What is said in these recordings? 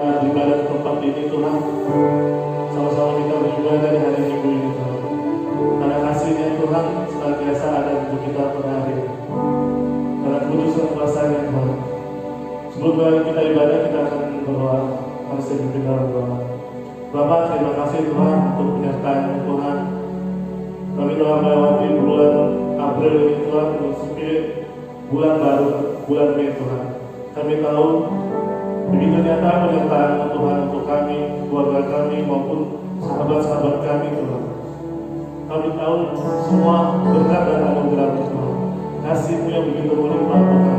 beribadah di tempat ini Tuhan. Sama-sama kita beribadah di hari Minggu ini Tuhan. Karena kasih-Nya Tuhan senantiasa ada untuk kita pada hari ini. Karena kudus dan kuasa-Nya Tuhan. Sebelum kita ibadah, kita akan berdoa. Mari kita berdoa. Bapa, terima kasih Tuhan untuk penyertaan Tuhan. Kami telah melewati bulan April ini Tuhan, memasuki bulan baru, bulan Mei Tuhan. Kami tahu begitu nyata penyertaan Tuhan untuk kami, keluarga kami maupun sahabat-sahabat kami Tuhan. Kami tahu semua berkat dan anugerah Tuhan. Kasih-Mu yang begitu melimpah Tuhan,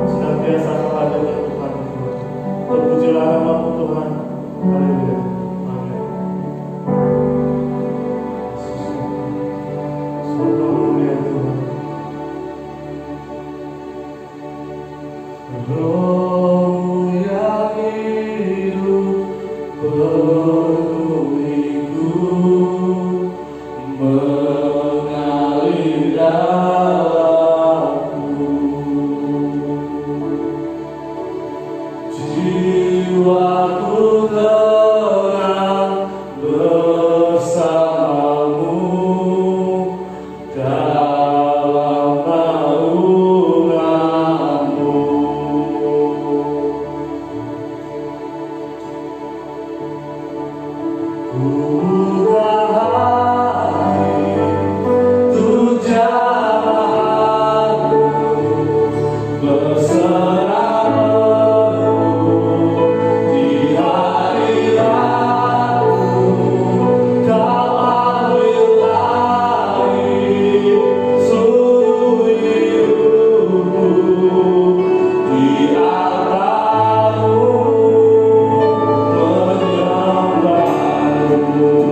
senantiasa ada di Tuhan. Terpujilah nama-Mu Tuhan. Haleluya. Amin. Haleluya Tuhan. Roh yang hidup penuhiku, mengalir dalamku. Jiwaku tenang bersamamu dalam naungan-Mu. Di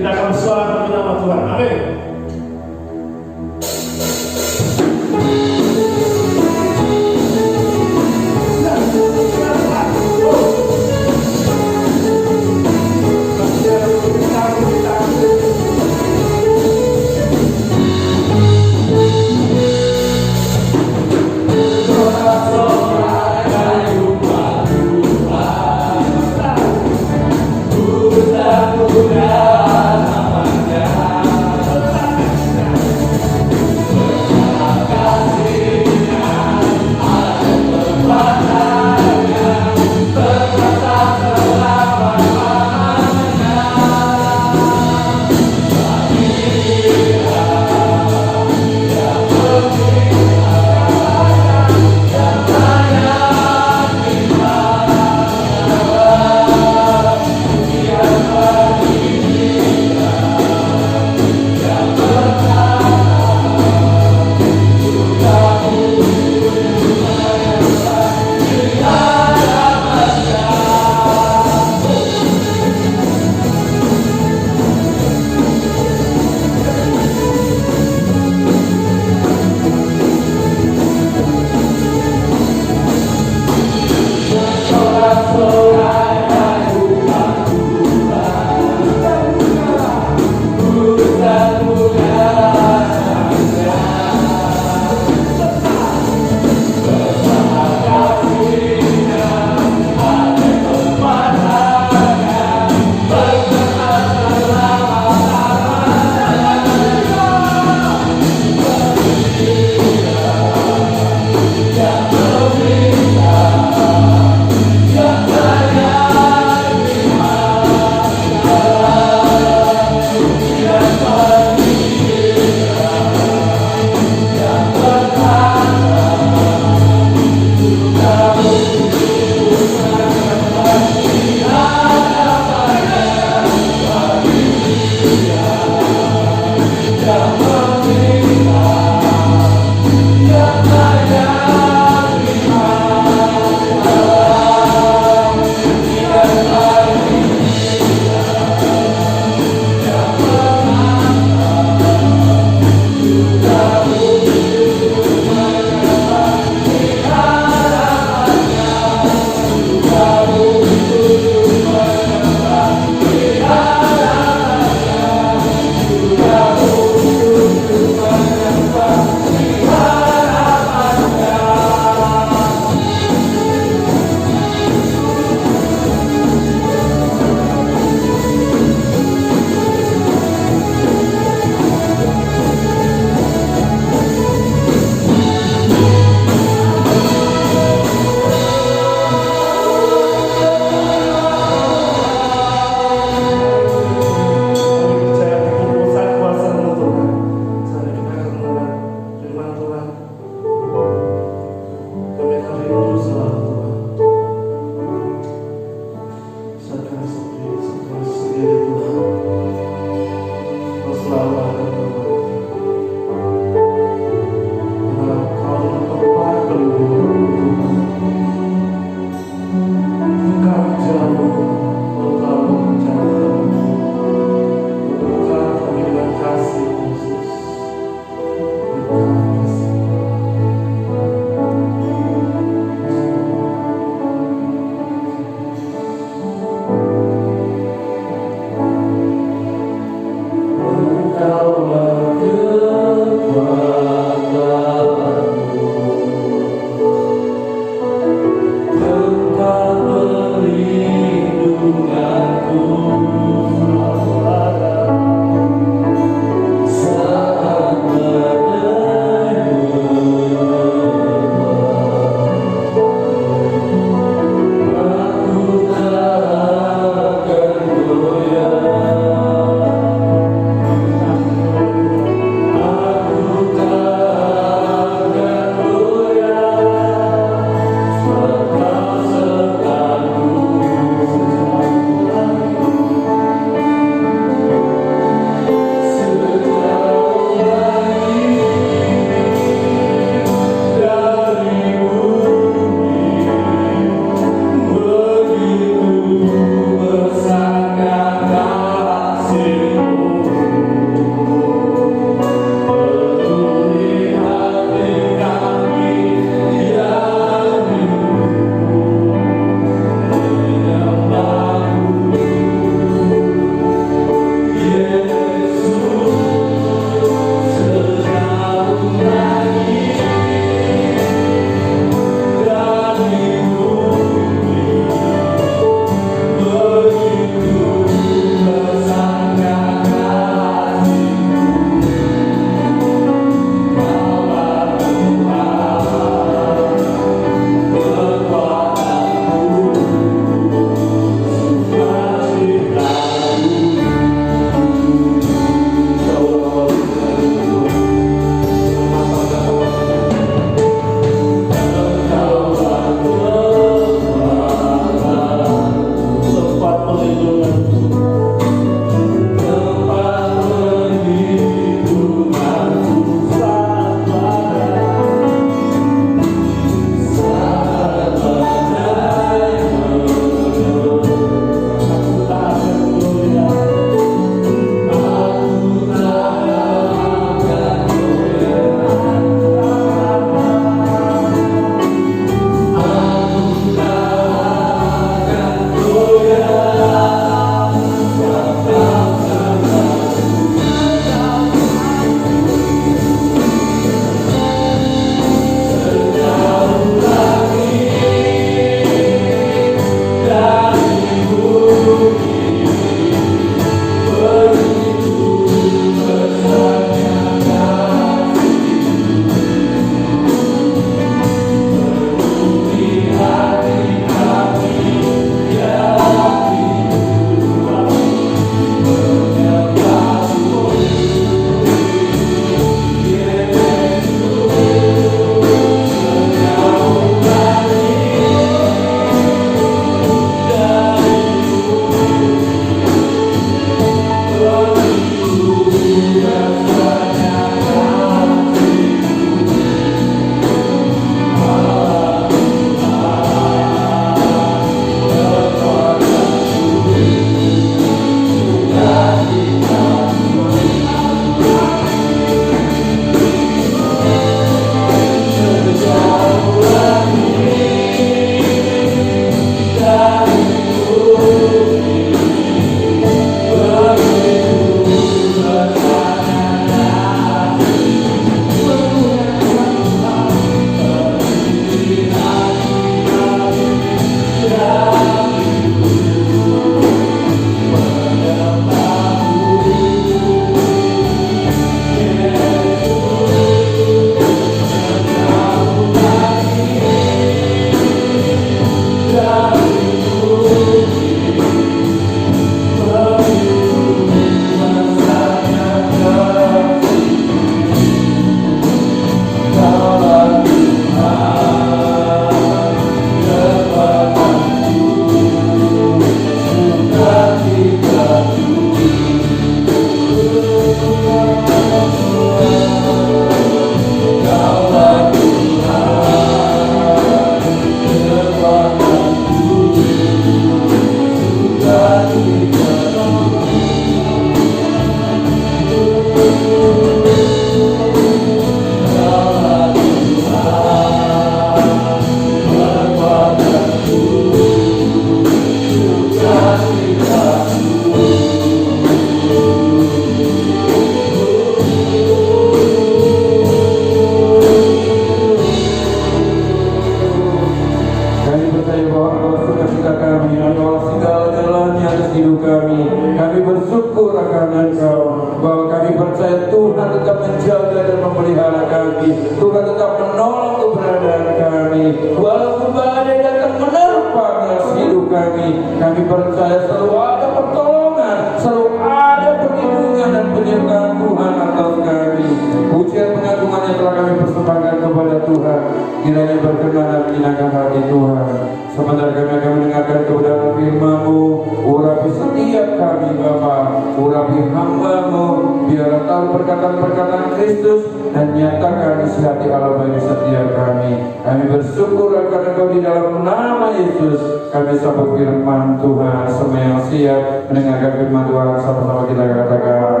percaya bahwa Engkau sukacita kami, Engkau segala jalannya atas hidup kami. Kami bersyukur akan Engkau, bahwa kami percaya Tuhan tetap menjaga dan memelihara kami. Tuhan tetap menolong keberadaan kami, walaupun badai datang menerpa atas hidup kami. Kami percaya selalu ada pertolongan, selalu ada perlindungan dan penyertaan Tuhan atas kami. Pujian pengagungan yang telah kami persembahkan kepada Tuhan, kiranya berkenan dan menyenangkan hati Tuhan. Sementara kami akan mendengarkan kebenaran firman-Mu, urapi setiap kami Bapa, urapi hamba-Mu, biarlah tahu perkataan-perkataan Kristus dan nyatakan isi hati Allah bagi setiap kami. Kami bersyukur akan Engkau di dalam nama Yesus. Kami sambut firman Tuhan. Semua yang siap mendengarkan firman Tuhan, sama-sama kita katakan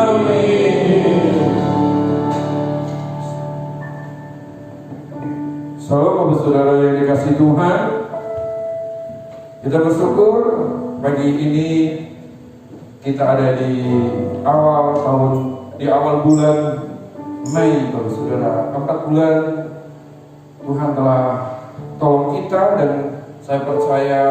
amin. Salam Bapak Saudara yang dikasih Tuhan, kita bersyukur pagi ini kita ada di awal bulan Mei, Bapak Saudara. 4 bulan Tuhan telah tolong kita, dan saya percaya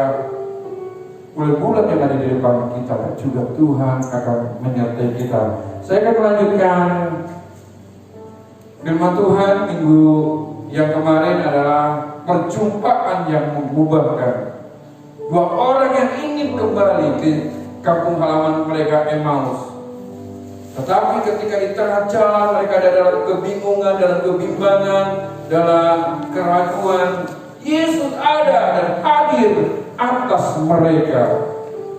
bulan-bulan yang ada di depan kita juga Tuhan akan menyertai kita. Saya akan melanjutkan firman Tuhan minggu yang kemarin adalah perjumpaan yang mengubahkan. Dua orang yang ingin kembali ke kampung halaman mereka Emmaus, tetapi ketika di tengah jalan mereka ada dalam kebingungan, dalam kebimbangan, dalam keraguan, Yesus ada dan hadir atas mereka,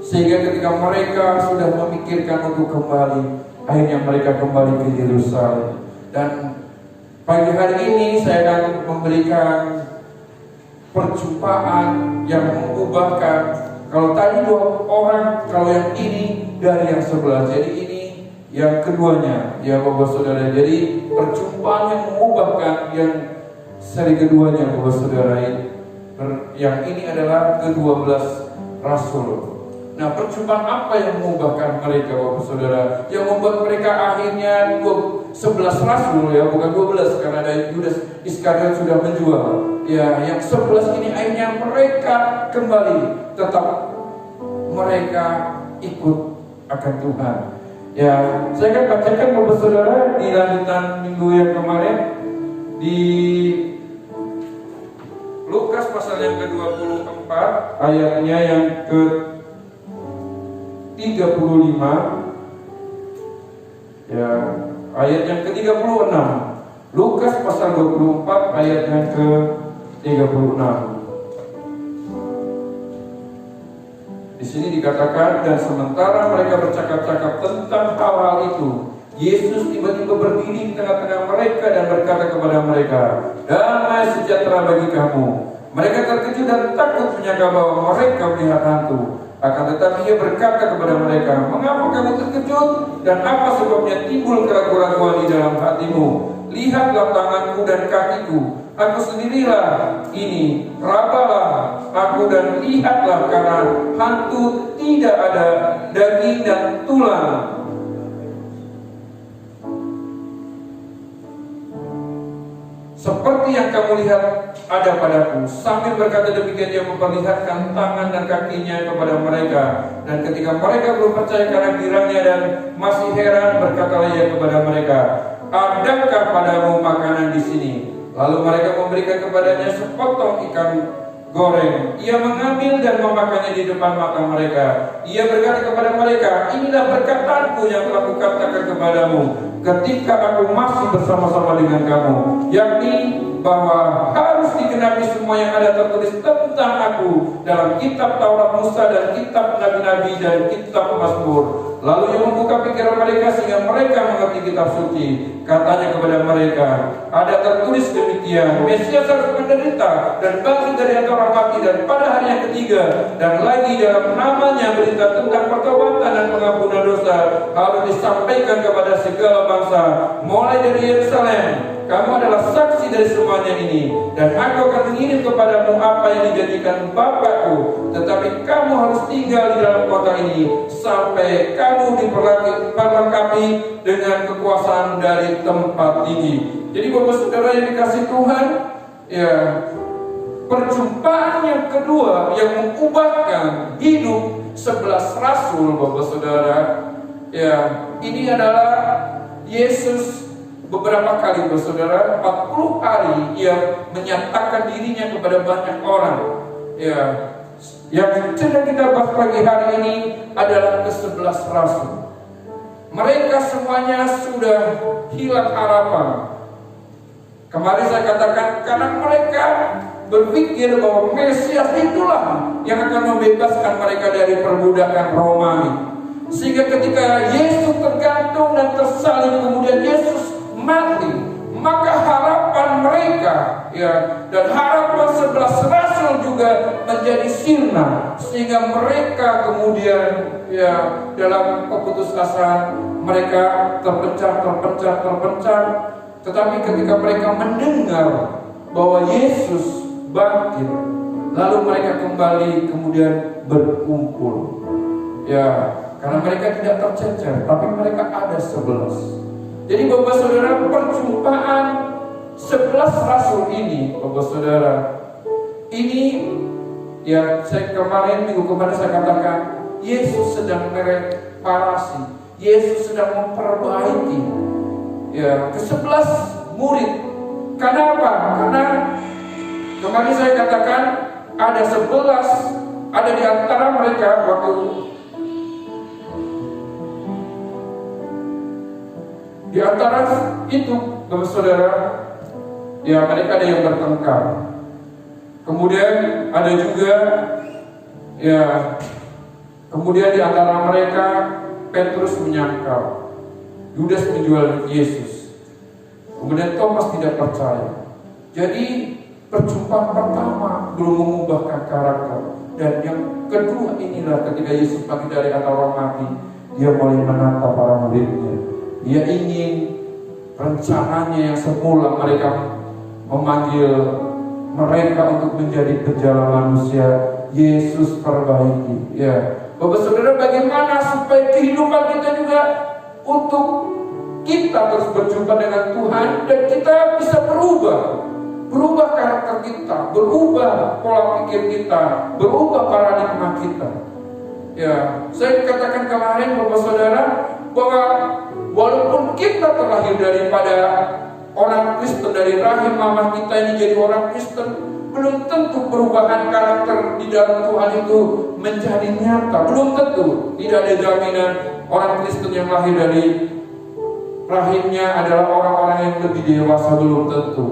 sehingga ketika mereka sudah memikirkan untuk kembali, akhirnya mereka kembali ke Yerusalem. Dan pagi hari ini saya akan memberikan perjumpaan yang mengubahkan. Kalau tadi 2 orang, kalau yang ini dari yang sebelah, jadi ini yang keduanya, ya Bapak Saudara. Jadi perjumpaan yang mengubahkan yang seri keduanya, Bapak Saudara. Yang ini adalah ke-12 Rasul. Nah, perjumpaan apa yang mengubahkan mereka, Bapak Saudara? Yang membuat mereka akhirnya 11 Rasul, ya, bukan 12, karena ada Yudas Iskariot sudah menjual. Ya, yang 11 ini akhirnya mereka kembali, tetap mereka ikut akan Tuhan. Ya, saya akan bacakan Bapak Saudara di lanjutan minggu yang kemarin di Lukas pasal yang ke-24, ayatnya yang ke-35, ya, ayat yang ke-36. Lukas pasal 24 ayat yang ke-36. Di sini dikatakan, dan sementara mereka bercakap-cakap tentang hal-hal itu, Yesus tiba-tiba berdiri di tengah-tengah mereka dan berkata kepada mereka, "Damai sejahtera bagi kamu." Mereka terkejut dan takut menyangka bahwa mereka melihat hantu. Akan tetapi Ia berkata kepada mereka, "Mengapa kamu terkejut? Dan apa sebabnya timbul keraguan-keraguan di dalam hatimu? Lihatlah tanganku dan kakiku, aku sendirilah ini. Rabalah aku dan lihatlah, karena hantu tidak ada daging dan tulang." Seperti yang kamu lihat ada padaku. Sambil berkata demikian, Ia memperlihatkan tangan dan kakinya kepada mereka. Dan ketika mereka belum percaya karena girangnya dan masih heran, berkatalah Ia kepada mereka, "Adakah padamu makanan di sini?" Lalu mereka memberikan kepadanya sepotong ikan goreng. Ia mengambil dan memakannya di depan mata mereka. Ia berkata kepada mereka, "Inilah perkataanku yang telah kukatakan kepadamu ketika aku masih bersama-sama dengan kamu, yakni bahwa harus digenapi semua yang ada tertulis tentang aku dalam kitab Taurat Musa dan kitab Nabi-Nabi dan kitab Mazmur." Lalu Ia membuka pikiran mereka sehingga mereka mengerti kitab suci. Katanya kepada mereka, "Ada tertulis demikian, Mesias harus menderita dan bangkit dari antara mati, dan pada hari yang ketiga, dan lagi dalam namanya berita tentang pertobatan dan pengampunan dosa harus disampaikan kepada segala bangsa, mulai dari Yerusalem. Kamu adalah saksi dari semuanya ini, dan aku akan mengirim kepadamu apa yang dijanjikan Bapakku. Tetapi kamu harus tinggal di dalam kota ini sampai kamu diperlengkapi dengan kekuasaan dari tempat tinggi." Jadi Bapak Saudara yang dikasih Tuhan, ya, perjumpaan yang kedua yang mengubahkan hidup 11 rasul, Bapak Saudara, ya, ini adalah Yesus beberapa kali, Bapak Saudara, 40 hari ia menyatakan dirinya kepada banyak orang. Ya, yang sedang kita bahas pagi hari ini adalah ke-11 rasul. Mereka semuanya sudah hilang harapan. Kemarin saya katakan karena mereka berpikir bahwa Mesias itulah yang akan membebaskan mereka dari perbudakan Romawi. Sehingga ketika Yesus tergantung dan tersalib, kemudian Yesus mati, maka harapan mereka, ya, dan harapan 11 rasul juga menjadi sirna. Sehingga mereka kemudian, ya, dalam keputusasaan mereka terpencar. Tetapi ketika mereka mendengar bahwa Yesus bangkit, lalu mereka kembali kemudian berkumpul, ya, karena mereka tidak tercecer, tapi mereka ada 11. Jadi Bapak Saudara, perjumpaan 11 rasul ini, Bapak Saudara, ini, ya, minggu kemarin saya katakan Yesus sedang mereparasi, Yesus sedang memperbaiki, ya, ke-11 murid. Karena apa? Karena kemarin saya katakan ada 11, ada di antara mereka waktu di antara itu, Bapak Saudara, ya, mereka ada yang bertengkar. Kemudian ada juga, ya, kemudian di antara mereka Petrus menyangkal, Yudas menjual Yesus. Kemudian Thomas tidak percaya. Jadi perjumpaan pertama belum mengubahkan karakter. Dan yang kedua inilah ketika Yesus bangkit dari antara orang mati, dia mulai menatap para muridnya. Dia ingin rencananya yang semula mereka memanggil mereka untuk menjadi penjala manusia, Yesus perbaiki. Ya, Bapak Saudara, bagaimana supaya kehidupan kita juga untuk kita terus berjumpa dengan Tuhan dan kita bisa berubah karakter kita, berubah pola pikir kita, berubah paradigma kita. Ya, saya katakan kemarin, Bapak Saudara, bahwa walaupun kita terlahir daripada orang Kristen, dari rahim mama kita ini jadi orang Kristen, belum tentu perubahan karakter di dalam Tuhan itu menjadi nyata. Belum tentu. Tidak ada jaminan orang Kristen yang lahir dari rahimnya adalah orang-orang yang lebih dewasa, belum tentu.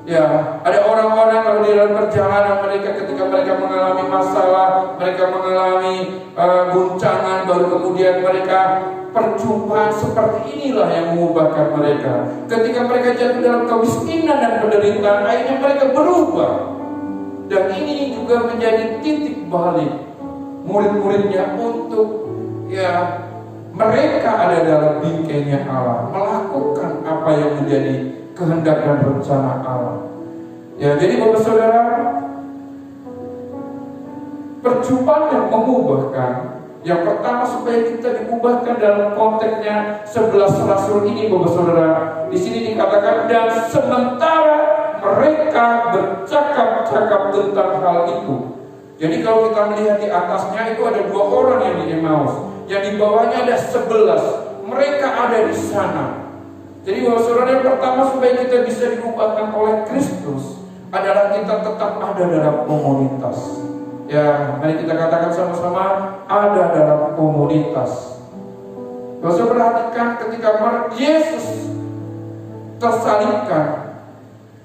Ya, ada orang-orang kalau di dalam perjalanan mereka, ketika mereka mengalami masalah, mereka mengalami guncangan, baru kemudian mereka perjumpaan seperti inilah yang mengubahkan mereka. Ketika mereka jatuh dalam kemiskinan dan penderitaan, akhirnya mereka berubah. Dan ini juga menjadi titik balik murid-muridnya untuk, ya, mereka ada dalam bingkainya Allah, melakukan apa yang menjadi kehendak dan rencana Allah. Ya, jadi Bapak Saudara, perjumpaan yang mengubahkan, yang pertama supaya kita diubahkan dalam konteksnya 11 rasul ini, Bapak Saudara. Di sini dikatakan, dan sementara mereka bercakap-cakap tentang hal itu. Jadi kalau kita melihat di atasnya itu ada 2 orang yang di Emmaus, yang di bawahnya ada 11. Mereka ada di sana. Jadi Bapak Saudara, yang pertama supaya kita bisa diubahkan oleh Kristus adalah kita tetap ada dalam komunitas. Ya, mari kita katakan sama-sama, ada dalam komunitas. Bapak Saudara, perhatikan ketika Yesus tersalibkan,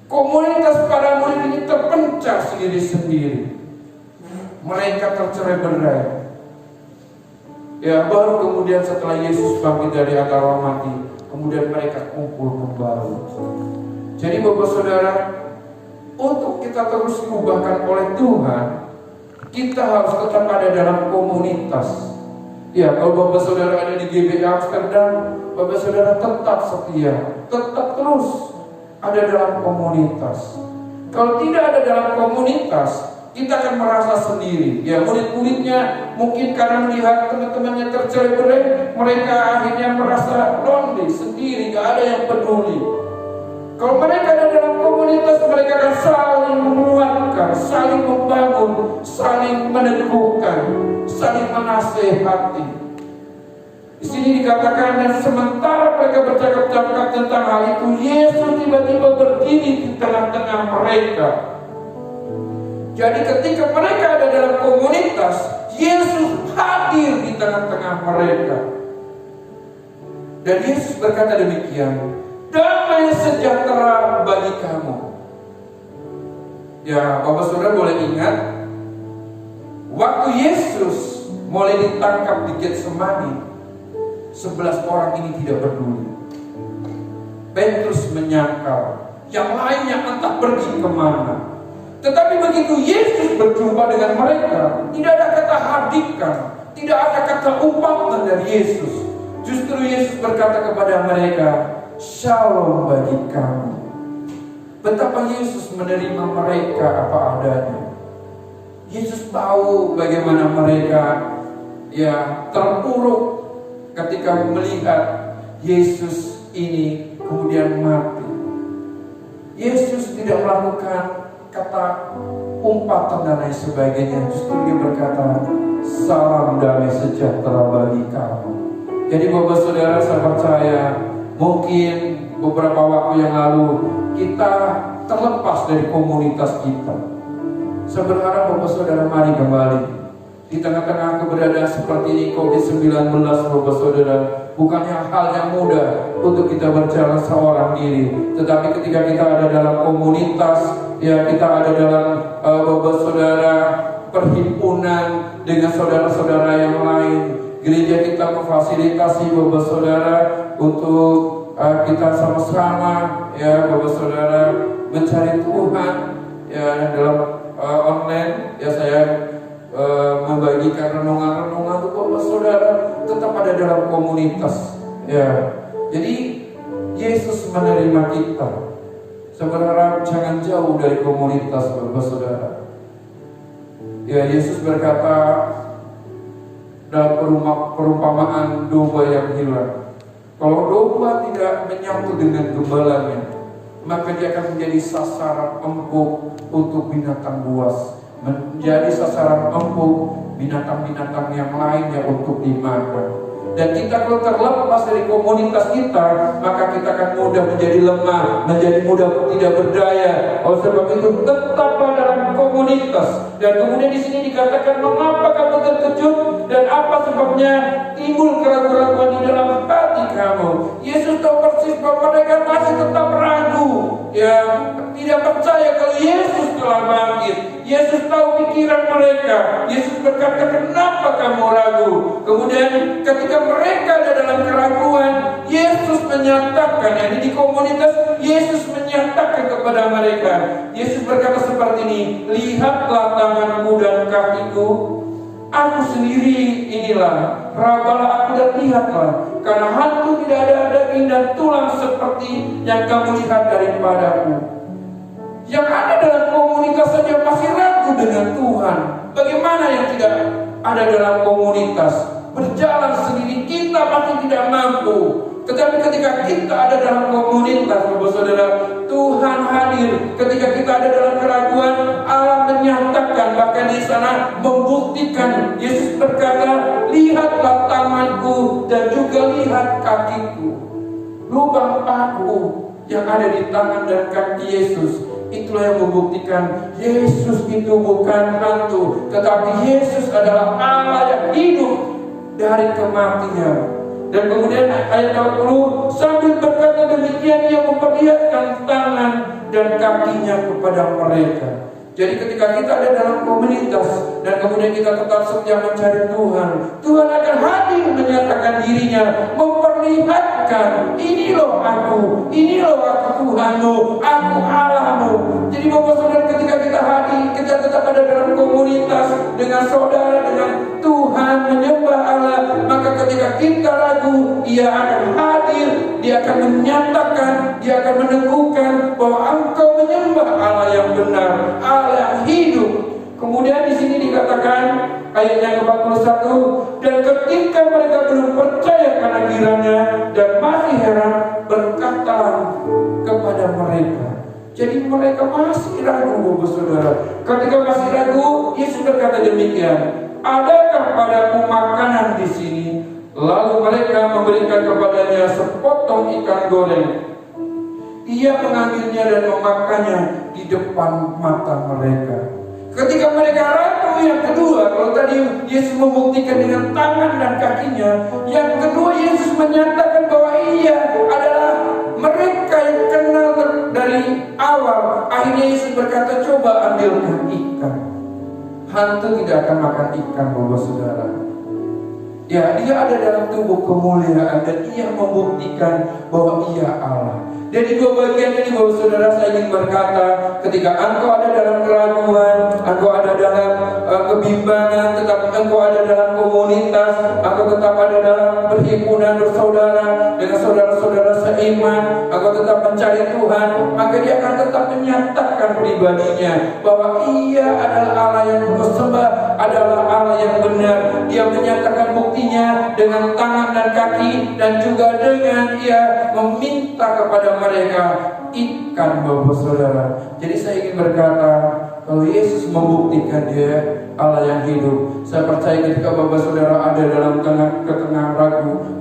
komunitas para murid ini terpencah sendiri-sendiri. Mereka tercerai-berai. Ya, baru kemudian setelah Yesus bangkit dari antara orang mati, kemudian mereka kumpul kembali. Jadi Bapak Saudara, untuk kita terus diubahkan oleh Tuhan, kita harus tetap ada dalam komunitas. Ya, kalau Bapak Saudara ada di GBI Amsterdam, Bapak Saudara tetap setia, tetap terus ada dalam komunitas. Kalau tidak ada dalam komunitas, kita akan merasa sendiri. Ya, murid-muridnya mungkin karena melihat teman-temannya tercerai-berai, mereka akhirnya merasa lonely, sendiri, gak ada yang peduli. Kalau mereka ada dalam komunitas, mereka akan saling menguatkan, dinasehati. Di sini dikatakan, dan sementara mereka bercakap-cakap tentang hal itu, Yesus tiba-tiba berdiri di tengah-tengah mereka. Jadi ketika mereka ada dalam komunitas, Yesus hadir di tengah-tengah mereka. Dan Yesus berkata demikian, damai sejahtera bagi kamu. Ya, Bapak Saudara boleh ingat, waktu Yesus mulai ditangkap di Getsemani, 11 orang ini tidak peduli. Petrus menyangkal, yang lainnya entah pergi kemana. Tetapi begitu Yesus berjumpa dengan mereka, tidak ada kata hadikan, tidak ada kata umpatan dari Yesus. Justru Yesus berkata kepada mereka, shalom bagi kamu. Betapa Yesus menerima mereka apa adanya. Yesus tahu bagaimana mereka terpuruk ketika melihat Yesus ini kemudian mati. Yesus tidak melakukan kata umpatan dan lain sebagainya. Justru dia berkata, salam damai sejahtera bagi kamu. Jadi Bapak Saudara, saya percaya mungkin beberapa waktu yang lalu kita terlepas dari komunitas kita. Saya berharap Bapak Saudara mari kembali. Di tengah-tengah keberadaan seperti ini COVID-19, Bapak Saudara, bukannya hal yang mudah untuk kita berjalan seorang diri. Tetapi ketika kita ada dalam komunitas, kita ada dalam Bapak Saudara perhimpunan dengan saudara-saudara yang lain, gereja kita memfasilitasi Bapak Saudara untuk kita sama-sama Bapak Saudara mencari Tuhan dalam online. Saya membagikan renungan-renungan untuk Bapak Saudara tetap ada dalam komunitas. Jadi Yesus menerima kita. Saya berharap jangan jauh dari komunitas Bapak Saudara. Yesus berkata dalam perumpamaan domba yang hilang, kalau domba tidak menyatu dengan gembalanya, maka dia akan menjadi sasaran empuk untuk binatang buas, menjadi sasaran empuk binatang-binatang yang lainnya untuk dimakan. Dan kita kalau terlepas dari komunitas kita, maka kita akan mudah menjadi lemah, menjadi mudah tidak berdaya. Oleh sebab itu tetaplah dalam komunitas. Dan kemudian di sini dikatakan, mengapa kamu terkejut dan apa sebabnya timbul keraguan-keraguan di dalam hati kamu. Yesus tahu persis bahwa mereka masih tetap ragu, tidak percaya kalau Yesus telah bangkit. Yesus tahu pikiran mereka. Yesus berkata, kenapa kamu ragu? Kemudian ketika mereka ada dalam keraguan, Yesus menyatakan, di komunitas Yesus menyatakan kepada mereka. Yesus berkata seperti ini, lihatlah tanganku dan kakiku, aku sendiri inilah, rabalah aku dan lihatlah, karena hantu tidak ada daging dan tulang seperti yang kamu lihat daripadaku. Yang ada dalam komunitas saja masih ragu dengan Tuhan, bagaimana yang tidak ada dalam komunitas? Berjalan sendiri kita pasti tidak mampu. Tetapi ketika kita ada dalam komunitas, Bapak Saudara, Tuhan hadir. Ketika kita ada dalam keraguan, Allah menyatakan, bahkan di sana membuktikan. Yesus berkata, lihatlah tanganku dan juga lihat kakiku. Lubang paku yang ada di tangan dan kaki Yesus, itulah yang membuktikan Yesus itu bukan hantu, tetapi Yesus adalah Allah yang hidup dari kematian. Dan kemudian ayat 40, sambil berkata demikian ia memperlihatkan tangan dan kakinya kepada mereka. Jadi ketika kita ada dalam komunitas dan kemudian kita tetap setia mencari Tuhan, Tuhan akan hadir menyatakan dirinya, memperlihatkan, ini loh aku Tuhanmu, aku Allahmu. Jadi Bapak Saudara, ketika kita hadir, kita tetap ada dalam komunitas dengan saudara, dengan Tuhan, menyembah Allah, maka ketika kita ragu, Ia akan hadir, Dia akan menyatakan, Dia akan meneguhkan bahwa engkau menyembah Allah yang benar, Allah yang hidup. Kemudian di sini dikatakan ayat yang ke-41, dan ketika mereka belum percaya karena kiranya dan masih heran, berkatalah kepada mereka. Jadi mereka masih ragu, Bapak Saudara. Ketika masih ragu, Yesus berkata demikian, adakah padaku makanan di sini? Lalu mereka memberikan kepadanya sepotong ikan goreng. Ia mengambilnya dan memakannya di depan mata mereka. Ketika mereka ragu yang kedua, kalau tadi Yesus membuktikan dengan tangan dan kakinya, yang kedua Yesus menyatakan bahwa ia adalah mereka yang kenal dari awal. Akhirnya Yesus berkata, coba ambilkan ikan. Hantu tidak akan makan ikan, Bapak Saudara. Ya, dia ada dalam tubuh kemuliaan dan ia membuktikan bahwa ia Allah. Jadi dua bagian ini, Bapak Saudara, saya ingin berkata, ketika engkau ada dalam keraguan, engkau ada dalam kebimbangan, tetapi engkau ada dalam komunitas, engkau tetap ada dalam perhimpunan bersaudara dengan saudara-saudara seiman, engkau tetap mencari Tuhan, maka dia akan tetap menyatakan pribadinya bahwa ia adalah Allah yang kau sembah, adalah Allah yang benar. Dia menyatakan buktinya dengan tangan dan kaki, dan juga dengan ia meminta kepada mereka ikan, Bapak Saudara. Jadi saya ingin berkata, kalau Yesus membuktikan dia Allah yang hidup, saya percaya ketika Bapak Saudara ada dalam tengah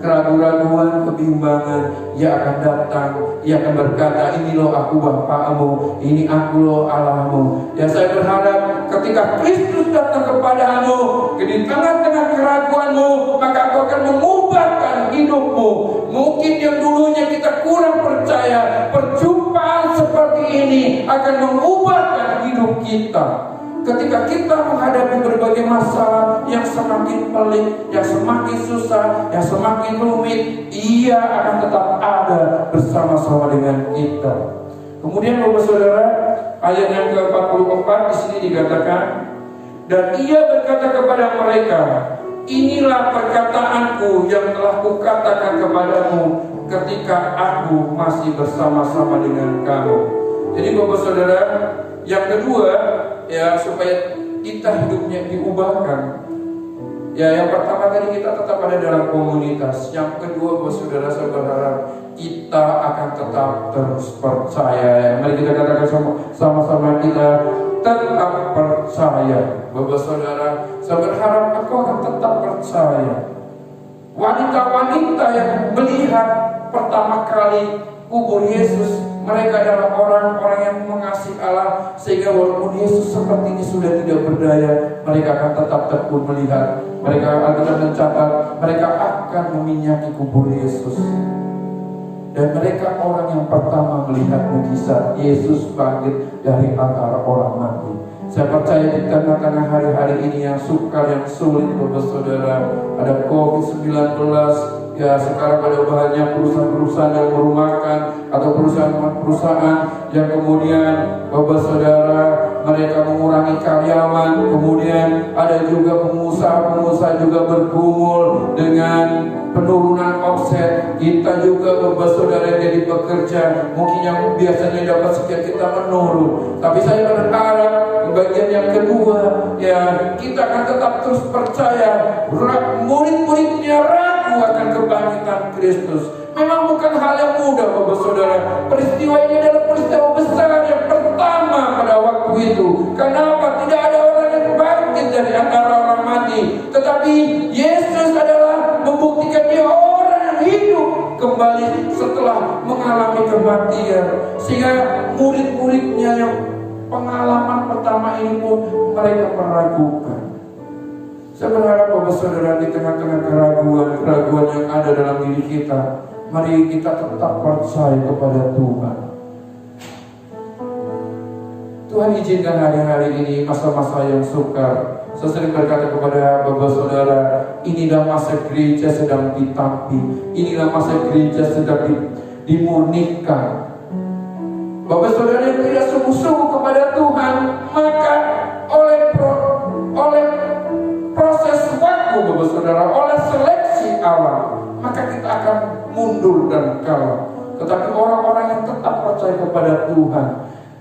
keraguan, kebimbangan, ia akan datang, ia akan berkata, ini loh aku Bapakmu, ini aku loh Allahmu. Dan saya berharap ketika Kristus datang kepadamu, di tengah-tengah keraguanmu, maka aku akan mengubahkan hidupmu. Mungkin yang dulunya kita kurang percaya, perjumpaan seperti ini akan mengubahkan hidup kita. Ketika kita menghadapi berbagai masalah yang semakin pelik, yang semakin susah, yang semakin rumit, ia akan tetap ada bersama-sama dengan kita. Kemudian Bapak Saudara, ayat yang ke-44 di sini dikatakan, dan ia berkata kepada mereka, inilah perkataanku yang telah kukatakan kepadamu ketika aku masih bersama-sama dengan kamu. Jadi Bapak Saudara, yang kedua, ya, supaya kita hidupnya diubahkan. Ya, yang pertama tadi kita tetap ada dalam komunitas. Yang kedua, Bapak Saudara, saya berharap kita akan tetap terus percaya. Mari kita katakan sama-sama, kita tetap percaya. Bapak Saudara, saya berharap aku akan tetap percaya. Wanita-wanita yang melihat pertama kali kubur Yesus, mereka adalah orang-orang yang mengasihi Allah, sehingga walaupun Yesus seperti ini sudah tidak berdaya, mereka akan tetap tekun melihat. Mereka akan mencatat, mereka akan meminyaki kubur Yesus. Dan mereka orang yang pertama melihat mujizat Yesus bangkit dari antara orang mati. Saya percaya di tengah-tengah hari-hari ini yang sukar, yang sulit, Bapak Saudara, ada COVID-19, ya sekarang ada banyak perusahaan-perusahaan yang merumahkan, atau perusahaan-perusahaan yang kemudian Bapak Saudara mereka mengurangi karyawan. Kemudian ada juga pengusaha-pengusaha juga bergumul dengan penurunan omset. Kita juga Bapak Saudara yang jadi pekerja, mungkin yang biasanya dapat sekian kita menurun. Tapi saya berharap bagian yang kedua, ya kita akan tetap terus percaya. Murid-muridnya ragu akan kebangkitan Kristus. Memang bukan hal yang mudah, Bapak Saudara. Peristiwa ini adalah peristiwa besar yang pertama pada waktu itu. Kenapa? Tidak ada orang yang bangkit dari antara orang mati, tetapi Yesus adalah membuktikan dia orang yang hidup kembali setelah mengalami kematian. Sehingga murid-muridnya yang pengalaman pertama ini pun mereka meragukan. Saya berharap Bapak Saudara di tengah-tengah keraguan yang ada dalam diri kita, mari kita tetap percaya kepada Tuhan. Tuhan izinkan hari-hari ini masa-masa yang sukar. Saya sering berkata kepada Bapak Saudara, inilah masa gereja sedang ditampi, inilah masa gereja sedang dimurnikan. Bapak Saudara yang tidak sungguh-sungguh kepada Tuhan, maka oleh proses waktu, Bapak Saudara, oleh seleksi Allah, maka kita akan mundur dan kalah. Tetapi orang-orang yang tetap percaya kepada Tuhan,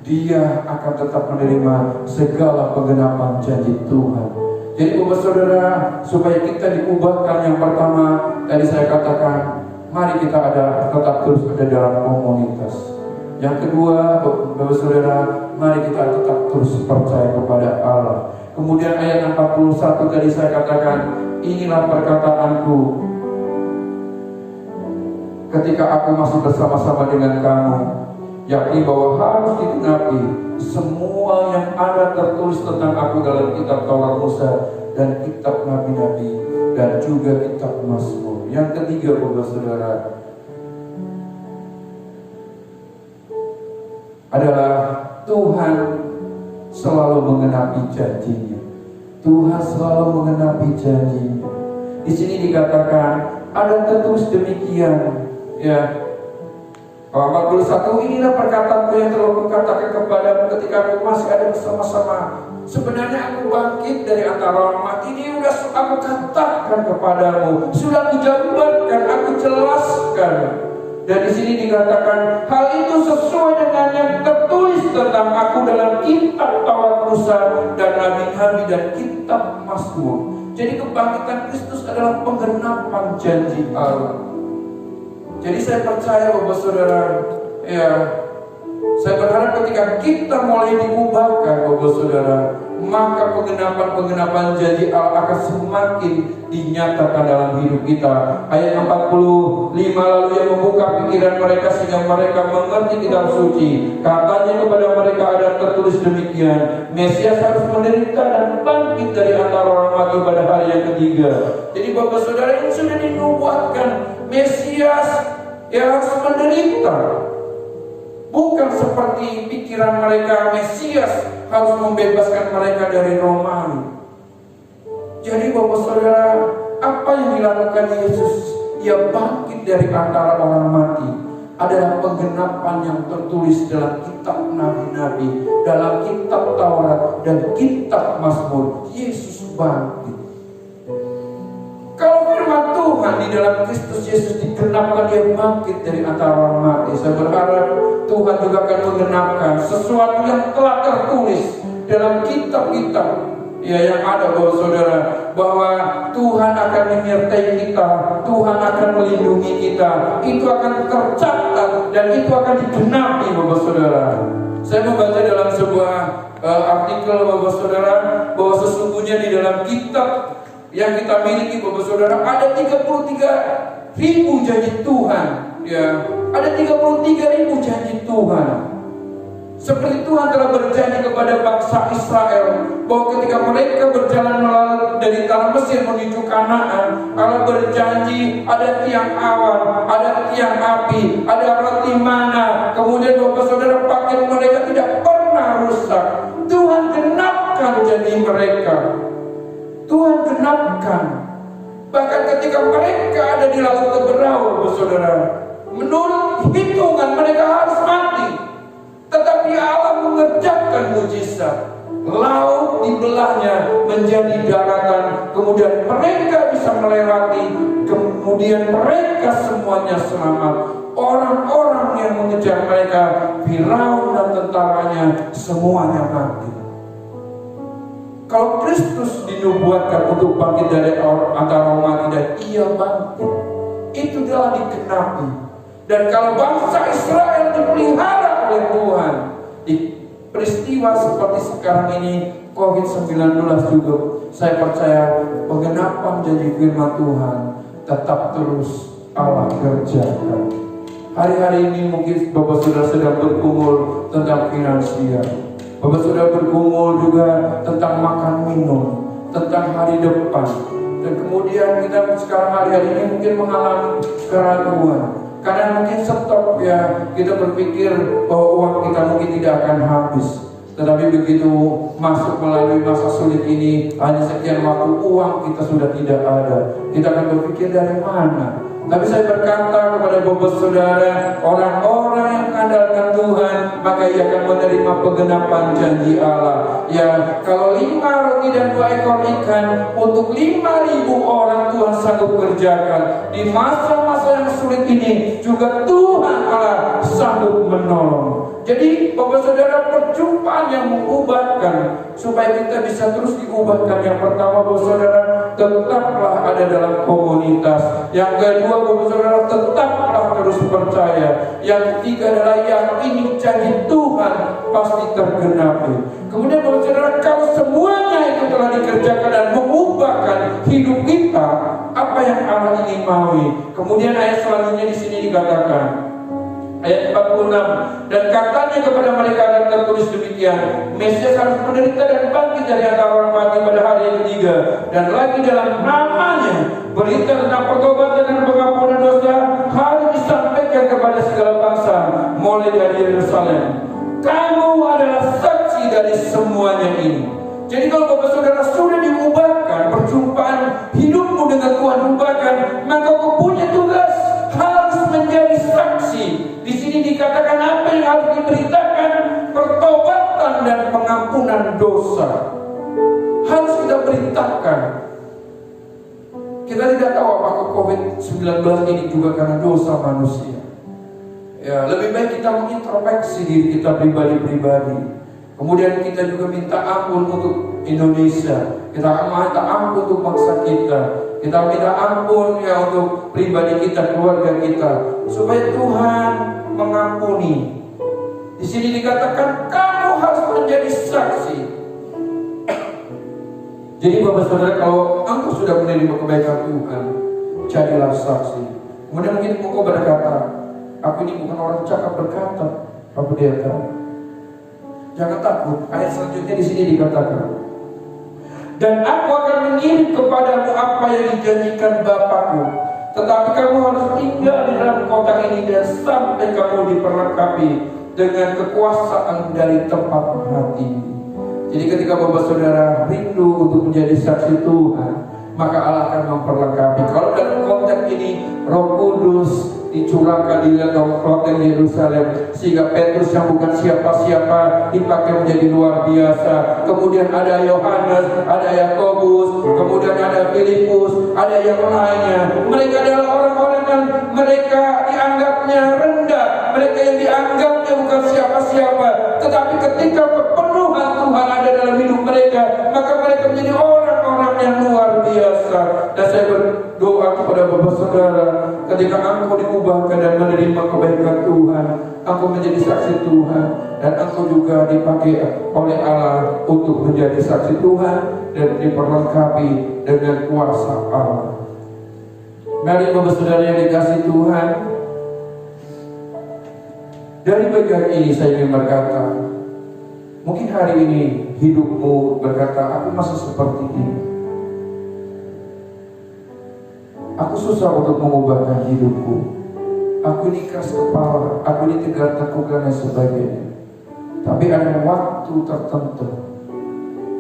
dia akan tetap menerima segala penggenapan janji Tuhan. Jadi Bapak Saudara, supaya kita diubahkan, yang pertama tadi saya katakan, mari kita tetap terus ada dalam komunitas. Yang kedua, Bapak Saudara, mari kita tetap terus percaya kepada Allah. Kemudian ayat 41 tadi saya katakan, inilah perkataanku ketika aku masih bersama-sama dengan kamu, yakni bahwa harus digenapi semua yang ada tertulis tentang aku dalam kitab Taurat Musa dan kitab Nabi-Nabi dan juga kitab Mazmur. Yang ketiga, Bapak Saudara, adalah Tuhan selalu mengenapi janjinya. Tuhan selalu mengenapi janjinya. Di sini dikatakan ada tertulis demikian, ya. 41, inilah perkataanku yang telah kukatakan kepadamu ketika aku masih ada bersama-sama. Sebenarnya aku bangkit dari antara orang mati. Ini sudah aku katakan kepadamu, sudah aku jabarkan, aku jelaskan. Dan di sini dikatakan hal itu sesuai dengan yang tertulis tentang aku dalam kitab Taurat Musa dan Nabi-Nabi dan kitab Mazmur. Jadi kebangkitan Kristus adalah penggenapan janji Allah. Jadi saya percaya Bapak Saudara, ya, saya berharap ketika kita mulai diubahkan Bapak Saudara, maka penggenapan janji Allah akan semakin dinyatakan dalam hidup kita. Ayat 45, lalu yang membuka pikiran mereka sehingga mereka mengerti kitab suci. Katanya kepada mereka ada tertulis demikian, Mesias harus menderita dan bangkit dari antara orang mati pada hari yang ketiga. Jadi Bapak Saudara, ini sudah dinubuatkan, Mesias yang harus menderita. Bukan seperti pikiran mereka, Mesias harus membebaskan mereka dari Romawi. Jadi Bapak Saudara, apa yang dilakukan Yesus? Ia bangkit dari antara orang mati adalah penggenapan yang tertulis dalam kitab Nabi-Nabi, dalam kitab Taurat dan kitab Mazmur. Yesus bangkit. Kalau firman Tuhan di dalam Kristus Yesus digenapkan, dia bangkit dari antara orang mati. Saya berharap Tuhan juga akan menggenapkan sesuatu yang telah tertulis dalam kitab-kitab yang ada Bapak Saudara, bahwa Tuhan akan menyertai kita, Tuhan akan melindungi kita. Itu akan tercatat dan itu akan digenapi Bapak Saudara. Saya membaca dalam sebuah artikel Bapak Saudara, bahwa sesungguhnya di dalam kitab yang kita miliki Bapak Saudara ada 33.000 janji Tuhan, ya. Ada 33.000 janji Tuhan. Seperti Tuhan telah berjanji kepada bangsa Israel bahwa ketika mereka berjalan melalui dari tanah Mesir menuju Kanaan, Allah berjanji ada tiang awan, ada tiang api, ada roti mana. Kemudian Bapak Saudara, pakaian mereka tidak pernah rusak. Tuhan genapkan janji mereka. Tuhan genapkan. Bahkan ketika mereka ada di laut Teberau, Saudara, menurut hitungan mereka harus mati, tetapi Allah mengerjakan mujizat. Laut dibelahnya menjadi daratan, kemudian mereka bisa melewati, kemudian mereka semuanya selamat. Orang-orang yang mengejar mereka, Firaun dan tentaranya, semuanya mati. Kalau Kristus dinubuatkan untuk bangkit dari antara orang mati dan ia bangkit, itu telah digenapi. Dan kalau bangsa Israel dipelihara oleh Tuhan, di peristiwa seperti sekarang ini COVID-19 juga, saya percaya penggenapan janji firman Tuhan tetap terus Allah kerjakan. Hari-hari ini mungkin Bapak Saudara sedang bergumul tentang finansial, Bapak Saudara bergumul juga tentang makan minum, tentang hari depan. Dan kemudian kita sekarang hari-hari ini mungkin mengalami keraguan, karena mungkin stop, ya, kita berpikir bahwa uang kita mungkin tidak akan habis. Tetapi begitu masuk melalui masa sulit ini, hanya sekian waktu uang kita sudah tidak ada. Kita akan berpikir dari mana? Tapi saya berkata kepada Bapak Saudara, orang-orang yang mengandalkan Tuhan, maka ia akan menerima penggenapan janji Allah. Ya, kalau 5 roti dan 2 ekor ikan untuk 5.000 orang Tuhan sanggup kerjakan. Di masa-masa yang sulit ini juga Tuhan Allah sanggup menolong. Jadi Bapak Saudara, perjumpaan yang mengubahkan supaya kita bisa terus diubahkan. Yang pertama Bapak Saudara, tetaplah ada dalam komunitas. Yang kedua Bapak Saudara, tetaplah terus percaya. Yang ketiga adalah yakini janji Tuhan pasti tergenapi. Kemudian Bapak Saudara, kalau semuanya itu telah dikerjakan dan mengubahkan hidup kita apa yang Allah ingin maui. Kemudian ayat selanjutnya di sini dikatakan, ayat 46, dan katanya kepada mereka dan tertulis demikian, Mesias harus menderita dan bangkit dari antara orang mati pada hari yang ketiga, dan lagi dalam namanya berita tentang pertobatan dan pengampunan dosa harus disampaikan kepada segala bangsa mulai dari Yerusalem. Kamu adalah saksi dari semuanya ini. Jadi kalau Bapak Saudara sudah diubahkan, perjumpaan hidupmu dengan Tuhan diubahkan, maka kau punya tugas harus menjadi saksi. Di sini dikatakan apa yang harus diberitakan, pertobatan dan pengampunan dosa harus kita beritakan. Kita tidak tahu apakah COVID-19 ini juga karena dosa manusia. Ya, lebih baik kita mengintrospeksi diri kita pribadi-pribadi. Kemudian kita juga minta ampun untuk Indonesia. Kita minta ampun untuk bangsa kita. Kita minta ampun ya untuk pribadi kita, keluarga kita, supaya Tuhan mengampuni. Di sini dikatakan kamu harus menjadi saksi. Jadi Bapak Saudara, kalau engkau sudah menerima kebaikan Tuhan, jadilah saksi. Kemudian mungkin engkau berkata, aku ini bukan orang cakap berkata, Bapak dia tahu. Jangan takut. Ayat selanjutnya di sini dikatakan, dan aku akan mengirim kepadamu apa yang dijanjikan Bapakku, tetapi kamu harus tinggal di dalam kota ini dan sampai kamu diperlengkapi dengan kekuasaan dari tempat hati. Jadi ketika Bapak Saudara rindu untuk menjadi saksi Tuhan, maka Allah akan memperlengkapi. Kalau dalam konteks ini Roh Kudus dicurahkan di dalam kota Yerusalem, sehingga Petrus yang bukan siapa-siapa dipakai menjadi luar biasa. Kemudian ada Yohanes, ada Yakobus, kemudian ada Filipus, ada yang lainnya. Mereka adalah orang-orang yang mereka dianggapnya rendah, mereka yang dianggapnya bukan siapa-siapa. Tetapi ketika kepenuhan Tuhan ada dalam hidup mereka, maka mereka menjadi orang-orang yang luar biasa. Dan saya berdoa kepada Bapak Saudara, ketika engkau diubahkan dan menerima kebaikan Tuhan, engkau menjadi saksi Tuhan, dan engkau juga dipakai oleh Allah untuk menjadi saksi Tuhan dan diperlengkapi dengan kuasa Allah. Mari Bapak Saudara yang dikasihi Tuhan, dari bagian ini saya ingin berkata, mungkin hari ini hidupmu berkata, aku masih seperti ini. Aku susah untuk mengubahkan hidupku. Aku ini keras kepala, aku ini tegar tengkuk dan lain sebagainya. Tapi ada waktu tertentu,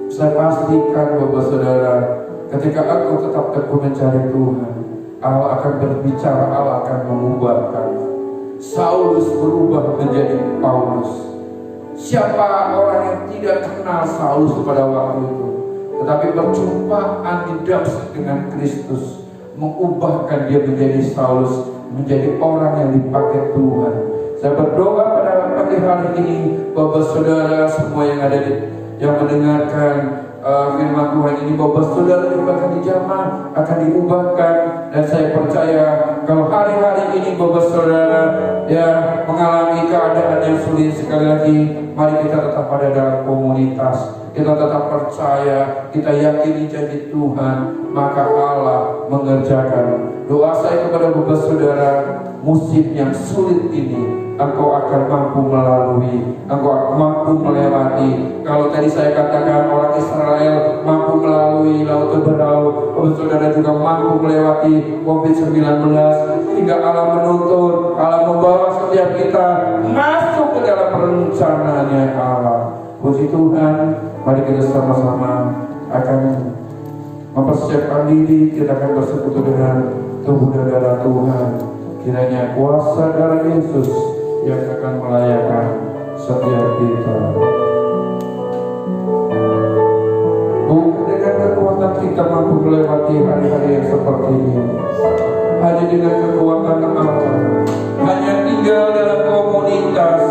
saya pastikan Bapak Saudara, ketika aku tetap tekun mencari Tuhan, Allah akan berbicara, Allah akan mengubahkan. Saulus berubah menjadi Paulus. Siapa orang yang tidak kenal Saulus pada waktu itu, tetapi perjumpaan di Damaskus dengan Kristus mengubahkan dia menjadi Saulus, menjadi orang yang dipakai Tuhan. Saya berdoa pada pagi hari ini, Bapak Saudara semua yang ada yang mendengarkan firman Tuhan ini, Bapak Saudara juga akan dijamah, akan diubahkan. Dan saya percaya kalau hari-hari ini Bapak Saudara ya mengalami keadaan yang sulit, sekali lagi mari kita tetap ada dalam komunitas. Kita tetap percaya, kita yakini janji Tuhan, maka Allah mengerjakan. Doa saya kepada Bapak Saudara, musim yang sulit ini engkau akan mampu melalui, engkau akan mampu melewati. Kalau tadi saya katakan orang Israel mampu melalui laut Teberau, Bapak Saudara juga mampu melewati COVID-19, hingga Allah menuntun, Allah membawa setiap kita masuk ke dalam rencananya Allah. Puji Tuhan, mari kita sama-sama akan mempersiapkan diri, kita akan bersekutu dengan tubuh dan darah Tuhan. Kiranya kuasa darah Yesus yang akan melayakan setiap kita. Bukan dengan kekuatan kita mampu melewati hari-hari yang seperti ini, hanya dengan kekuatan Allah. Hanya tinggal dalam komunitas,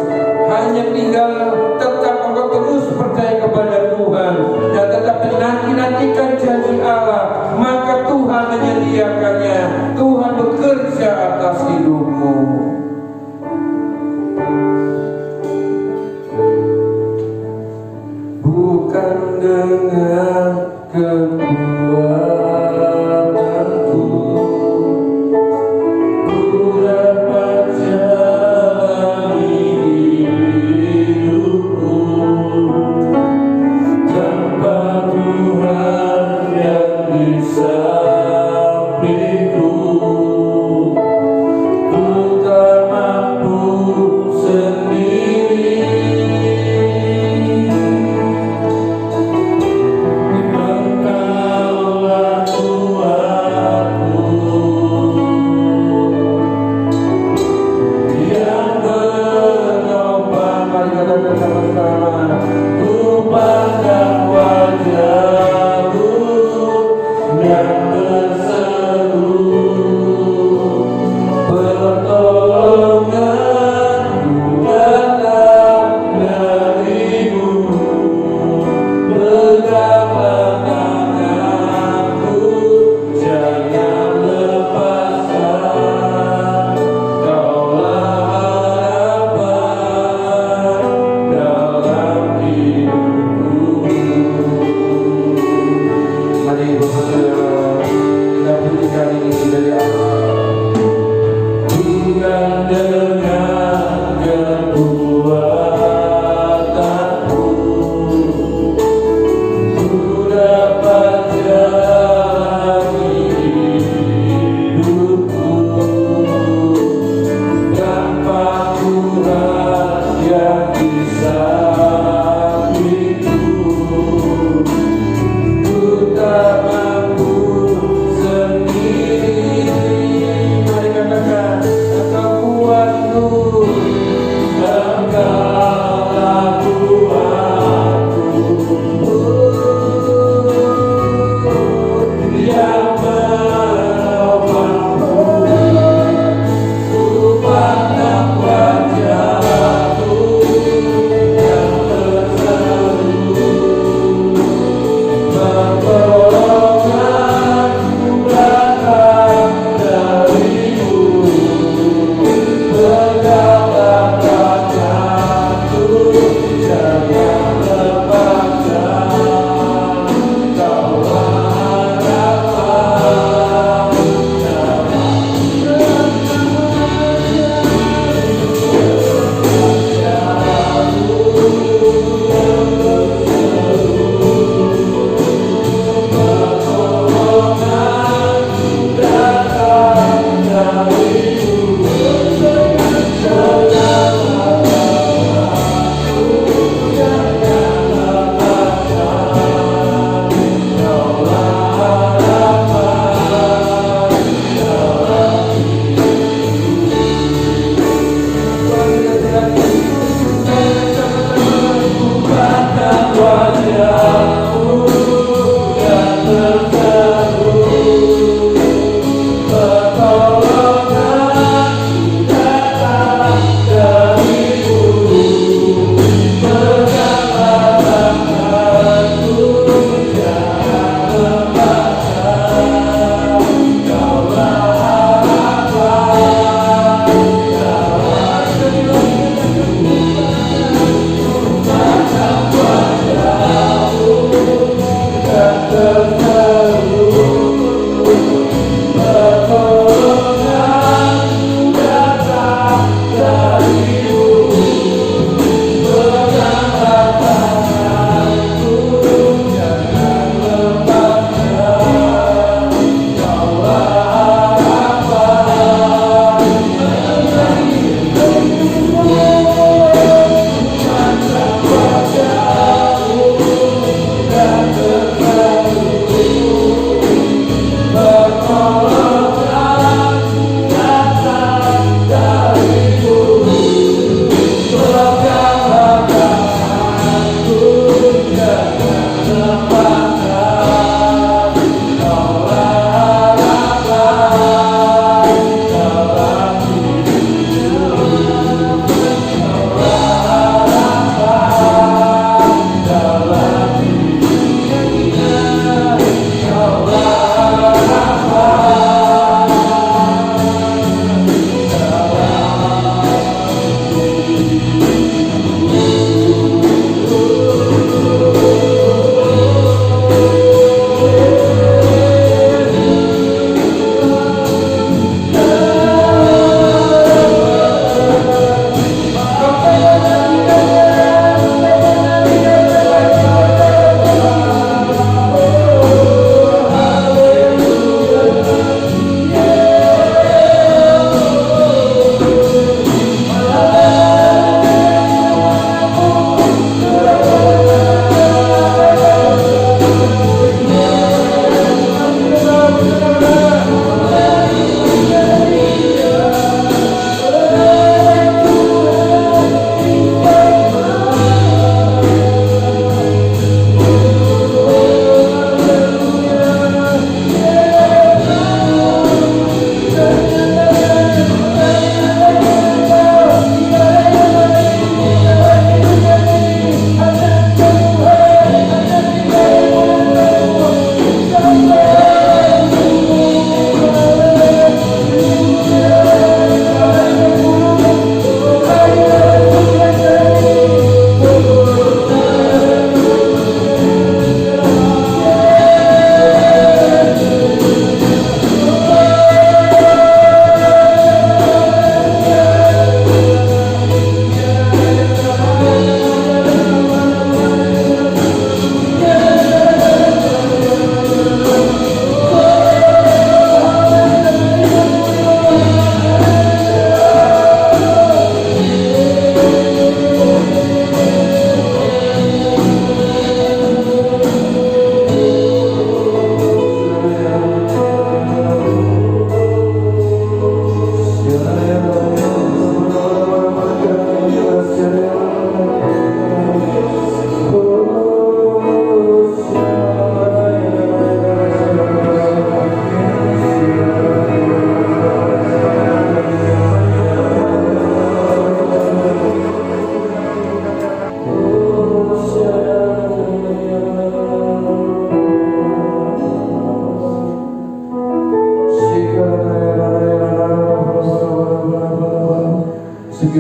hanya tinggal tetap engkau terus percaya kepada Tuhan dan tetap menanti-nantikan janji Allah, maka Tuhan menyediakannya. Tuhan bekerja atas hidupmu. Bukan dengan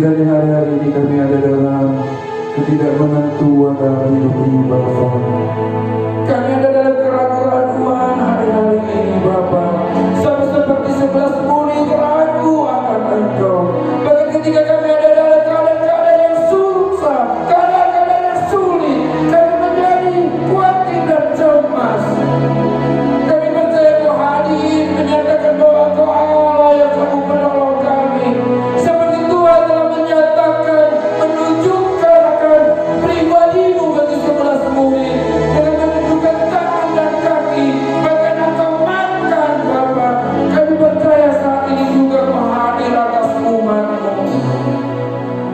Sekiranya hari-hari ini kami ada dalam ketidakmenentuan dalam hidup ini Bapa. Kami ada dalam keraguan hari-hari ini Bapa. Sama seperti 11 murid ragu akan Engkau. Bahkan ketika kami ada dalam keadaan-keadaan yang susah, keadaan-keadaan yang sulit, kami menjadi khawatir dan cemas. Kami percaya bahwa hari ini menyatakan bahwa Engkau Allah yang sanggup menolong kami. Seperti Tuhan telah menyatakan, menunjukkan akan pribadi-Mu bagi 11 murid dengan menunjukkan tangan dan kaki, bahkan Engkau makan Bapa. Kami percaya saat ini juga Kau hadir atas umat-Mu.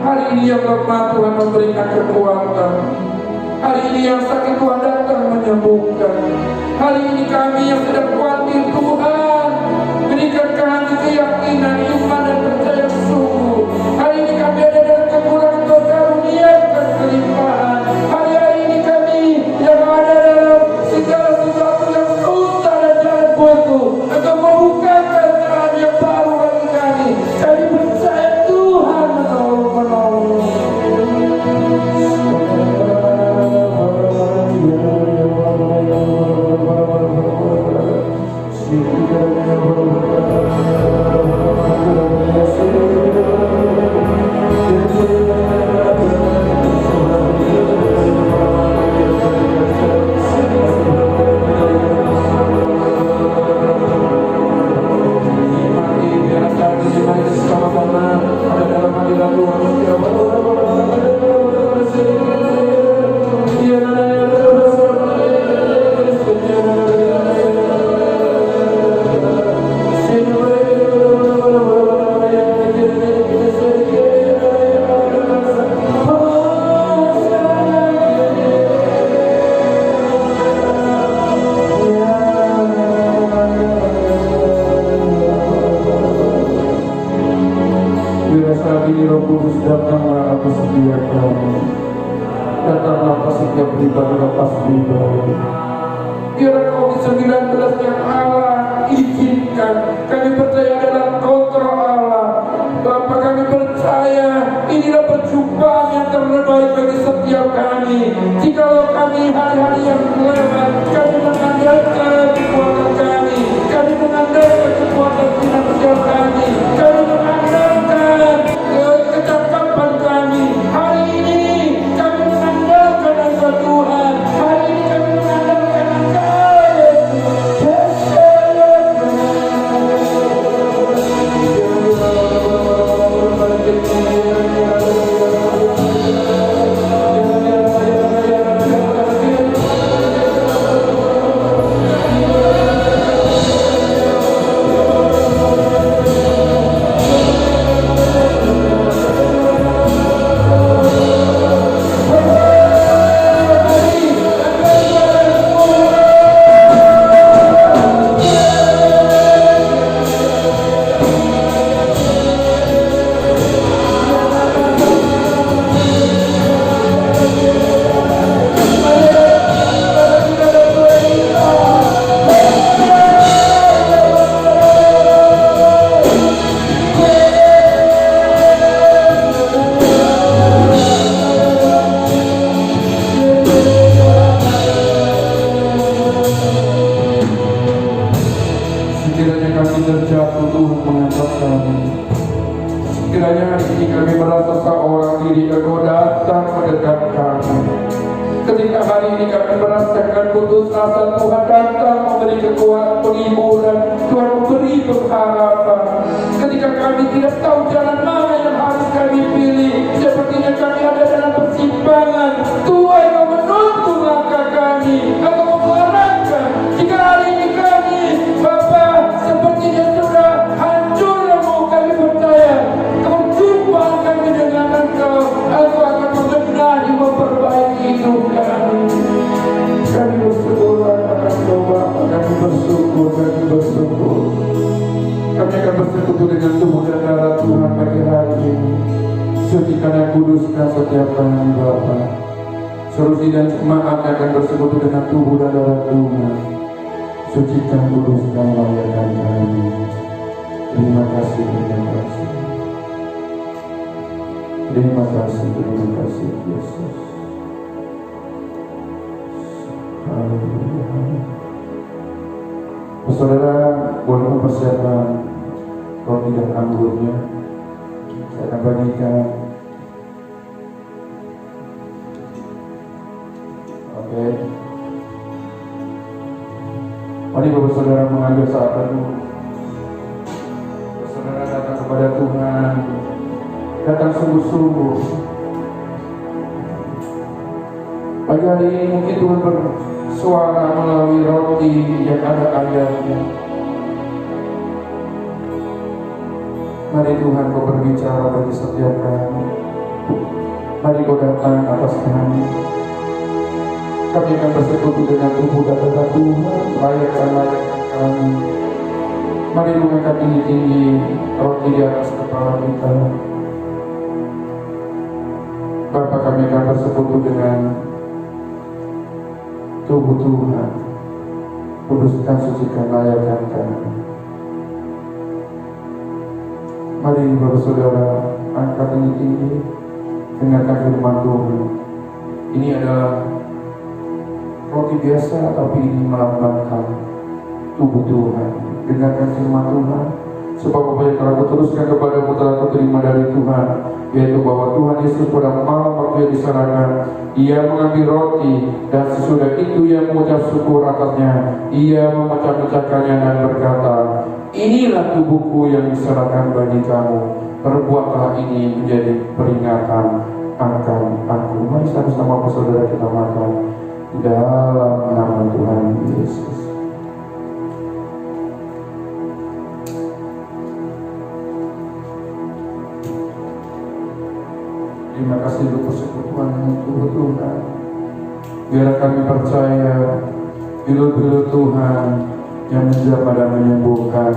Hari ini yang lemah Tuhan memberikan kekuatan. Hari ini yang sakit Tuhan datang menyembuhkan. Hari ini kami yang sedang khawatir Tuhan berikan kami keyakinan, iman dan percaya sungguh. Hari ini kami ada dalam kekurangan Tuhan karuniakan kelimpahan. Hari ini kami yang ada dalam segala sesuatu yang susah dan jalan buntu, Engkau membukakan jalan yang baru bagi kami. Kami percaya Tuhan menolong. Saat ini Roh Kudus datanglah atas setiap kami. Datanglah atas setiap pribadi lepas pribadi. Biar COVID-19 yang Allah izinkan, kami percaya dalam kontrol Allah. Bapa, kami percaya inilah perjumpaan yang terbaik bagi setiap kami. Jikalau kami hari-hari yang lewat, kami mengandalkan kekuatan kami, kami mengandalkan kekuatan finansial kami, kami mengandalkan kecakapan kami. Hari ini kami mengandalkan Engkau Tuhan. Hari ini kami mengandalkan Engkau. Kiranya hari ini kami merasa seorang diri Engkau datang mendekat kami. Ketika hari ini kami merasakan putus asa, Tuhan datang memberi kekuatan, penghiburan, Tuhan memberi pengharapan. Ketika kami tidak tahu jalan mana yang harus kami pilih, sepertinya kami ada dalam persimpangan, Tuhan Engkau menuntun langkah kami, Engkau mengarahkan. Jika hari ini kami, Bapa, sepertinya sudah hancur lemah, kami percaya perjumpaan kami dengan Engkau, Engkau akan membenahi, memperbaiki hidup kami. Kami bersyukur akan Tuhan, kami bersyukur. Kami akan bersekutu dengan tubuh dan darah Tuhan bagi hari ini. Sucikan dan kuduskan setiap kami Bapa. Saudara dan jemaat akan bersekutu dengan tubuh dan darah Tuhan. Sucikan, kuduskan, layakan kami. Terima kasih. Terima kasih Yesus. Haleluya. Saudara boleh mempersiapkan roti dan anggurnya. Saya akan bagikan. Oke. Mari Bapak Saudara mengambil saat teduh. Saudara datang kepada Tuhan, datang sungguh-sungguh. Pagi hari ini mungkin Tuhan bersuara melalui roti yang ada ayatnya. Mari Tuhan Kau berbicara bagi setiap kami. Mari Kau datang atas kami. Kami akan bersekutu dengan tubuh dan darah Tuhan, layakkan kami. Mari mengangkat tinggi-tinggi roti di atas kepala kita. Bapa, kami akan bersekutu dengan tubuh Tuhan. Kuduskan, sucikan, layakkan kami. Mari Bapak Saudara angkat tinggi-tinggi, dengarkan firman Tuhan. Ini adalah roti biasa, tapi ini melambangkan tubuh Tuhan. Dengarkan firman Tuhan, supaya apa yang telah kuteruskan kepadamu telah kuterima dari Tuhan, yaitu bahwa Tuhan Yesus pada malam waktu yang diserahkan, Ia mengambil roti, dan sesudah itu Ia mengucap syukur atasnya. Ia memecah-mecahkannya dan berkata, inilah tubuhku yang diserahkan bagi kamu. Perbuatlah ini menjadi peringatan akan aku. Mari sama-sama saudara kita makan dalam nama Tuhan Yesus. Terima kasih untuk persekutuan tubuh Tuhan. Biar kami percaya bilu-bilu Tuhan yang menjamah dan menyembuhkan.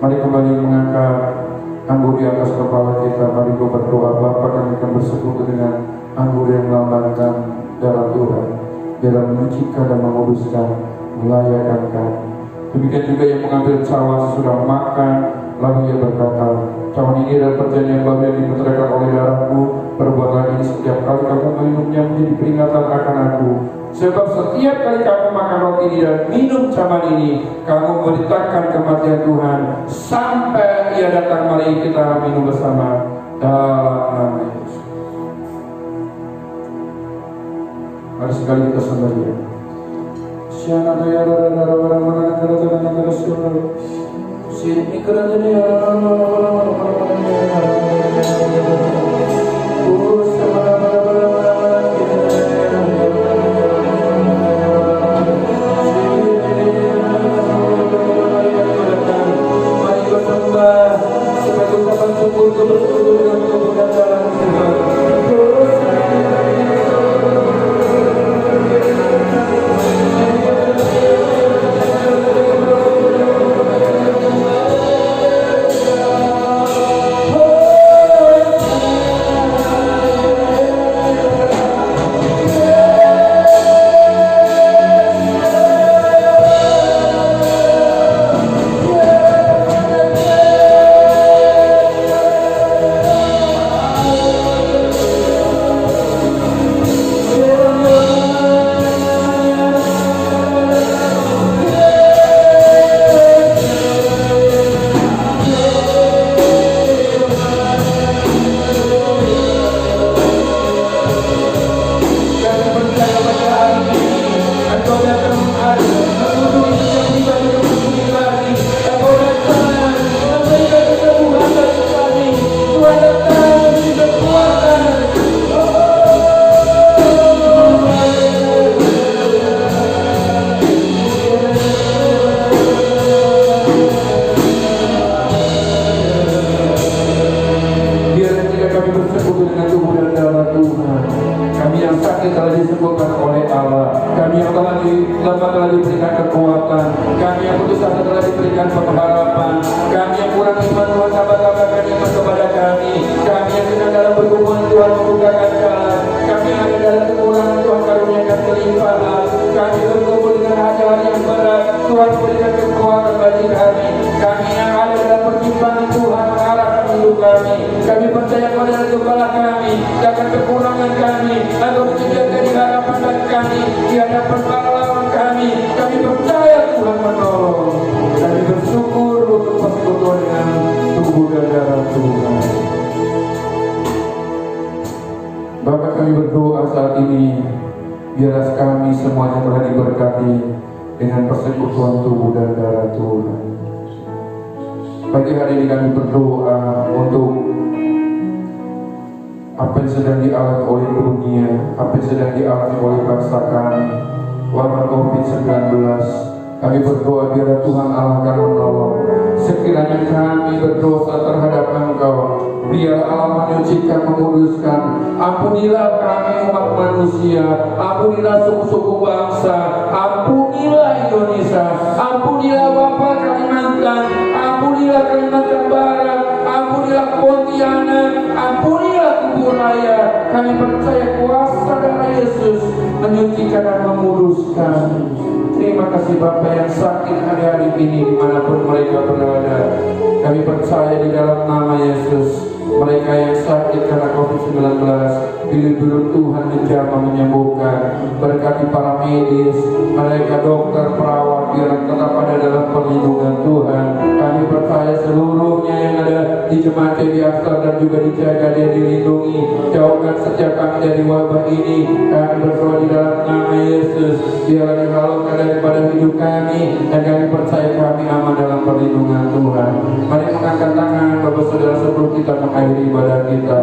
Mari kembali mengangkat anggur di atas kepala kita. Mari kita berdoa. Bapa, kami akan bersekutu dengan anggur yang melambangkan darah Tuhan, biar menyucikan dan menguduskan, melayakkan kami. Demikian juga yang mengambil cawan sesudah makan, lalu ia berkata, cawan ini adalah perjanjian baru yang dipercayakan oleh darahku. Perbuatlah ini setiap kali kamu meminumnya menjadi peringatan akan aku. Sebab setiap kali kamu makan roti ini dan minum cawan ini, kamu memberitakan kematian Tuhan sampai Ia datang. Mari kita minum bersama dalam nama Yesus. Mari sekali kita sembah Dia. Siapa yang ada orang-orang negara sini kerajaan kami yang ada dalam pertimbangan Tuhan mengarahkan hidup kami. Kami percaya pada gembala kami, akan kekurangan kami, Engkau menyediakan di hadapan kami, di hadapan para lawan kami. Kami percaya Tuhan menolong. Kami bersyukur untuk persekutuan dengan tubuh dan darah Tuhan. Bapa, kami berdoa saat ini, biarlah kami semuanya telah diberkati dengan persekutuan tubuh dan darah Tuhan. Pagi hari ini kami berdoa untuk apa yang sedang dialami oleh dunia, apa yang sedang dialami oleh bangsa kami, wabah COVID-19. Kami berdoa biarlah Tuhan Allah akan menolong. Sekiranya kami berdosa terhadap Engkau, biar Allah menyucikan, menguduskan. Ampunilah kami umat manusia, ampunilah suku-suku bangsa, ampunilah Indonesia, ampunilah Bapak Kalimantan, ampunilah Kalimantan Barat, ampunilah Pontianak, ampunilah Kuburaya. Kami percaya kuasa darah Yesus menyucikan dan menguduskan. Terima kasih Bapak yang sakit hari-hari ini dimanapun mereka berada. Kami percaya di dalam nama Yesus, mereka yang sakit karena COVID-19, bila Tuhan menjamah menyembuhkan. Berkati para medis, mereka dokter, perawat, biar tetap ada dalam perlindungan Tuhan. Kami percaya seluruhnya yang ada di jemaat Biasa dan juga dijaga, dia dilindungi. Jauhkan setiap kami dari wabah ini. Kami berdoa di dalam nama Yesus, biarlah dihalaukan daripada hidup kami, dan kami percaya kami aman dalam perlindungan Tuhan. Mari mengangkat tangan Bapak Saudara sebelum kita mengakhiri ibadah kita.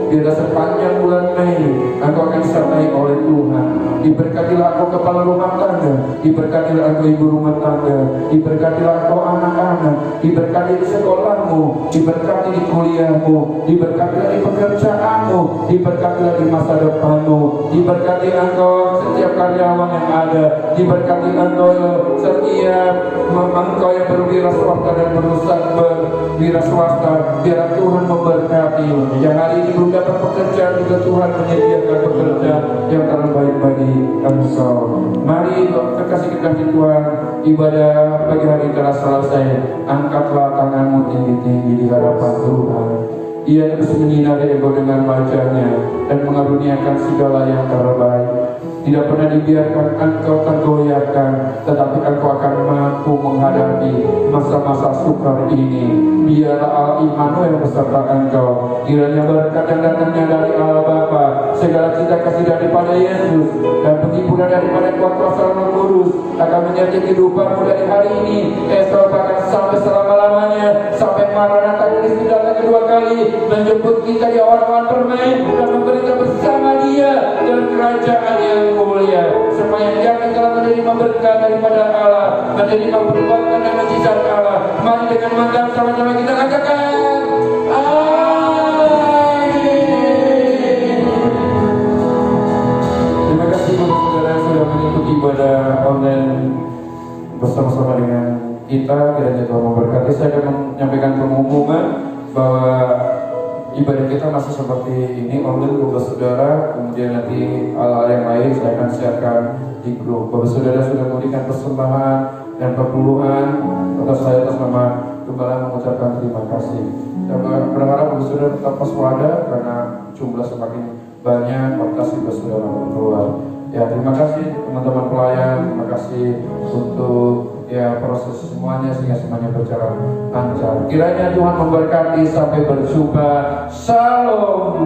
Biarlah sepanjang bulan Mei Engkau akan disertai oleh Tuhan. Diberkatilah Engkau kepala rumah tangga, diberkatilah Engkau ibu rumah tangga, diberkatilah Engkau anak-anak, diberkati di sekolahmu, diberkati di kuliahmu, diberkatilah di pekerjaanmu, diberkatilah di masa depanmu, diberkati Engkau setiap karyawan yang ada, diberkati Engkau setiap Engkau yang berwira swasta dan berusaha berwira swasta. Biar Tuhan memberkati yang hari ini belum dapat pekerjaan, juga Tuhan menyediakan pekerjaan yang terbaik bagi Engkau. Mari kekasih-kekasih Tuhan, ibadah pagi hari telah selesai. Angkatlah tanganmu tinggi-tinggi di hadapan Tuhan. Ia terus menyinari engkau dengan wajahnya dan mengaruniakan segala yang terbaik. Tidak pernah dibiarkan engkau tergoyahkan, tetapi engkau akan mampu menghadapi masa-masa sukar ini. Biarlah Allah Immanuel beserta engkau. Kiranya berkat yang datangnya dari Allah Bapa, segala cinta kasih daripada Yesus, dan penghiburan daripada kuasa Roh Kudus akan menyertai kehidupanmu dari hari ini, esok bahkan sampai selama-lamanya, sampai Maranatha Kristus datang kedua kali menjemput kita di awan-awan permai dan memberi kita bersama Dia dalam kerajaan yang mulia. Supaya kami telah menerima berkat daripada Allah, menerima perbuatan dan mujizat Allah. Mari dengan mantap sama-sama kita katakan amin. Terima kasih Bapak Saudara sudah mengikuti ibadah online bersama-sama dengan kita. Kiranya Tuhan memberkati. Saya akan menyampaikan pengumuman bahwa ibadah kita masih seperti ini online Bapak Saudara. Kemudian nanti hal-hal yang lain saya akan siapkan di grup. Bapak Saudara sudah memberikan persembahan dan perpuluhan, atas saya atas nama Gembala mengucapkan terima kasih. Dan berharap Bapak Saudara tetap waspada karena jumlah semakin banyak, lokasi Bapak Saudara keluar. Ya, terima kasih teman-teman pelayan, terima kasih untuk ya proses semuanya sehingga semuanya berjalan lancar. Kiranya Tuhan memberkati, sampai berjumpa. Shalom.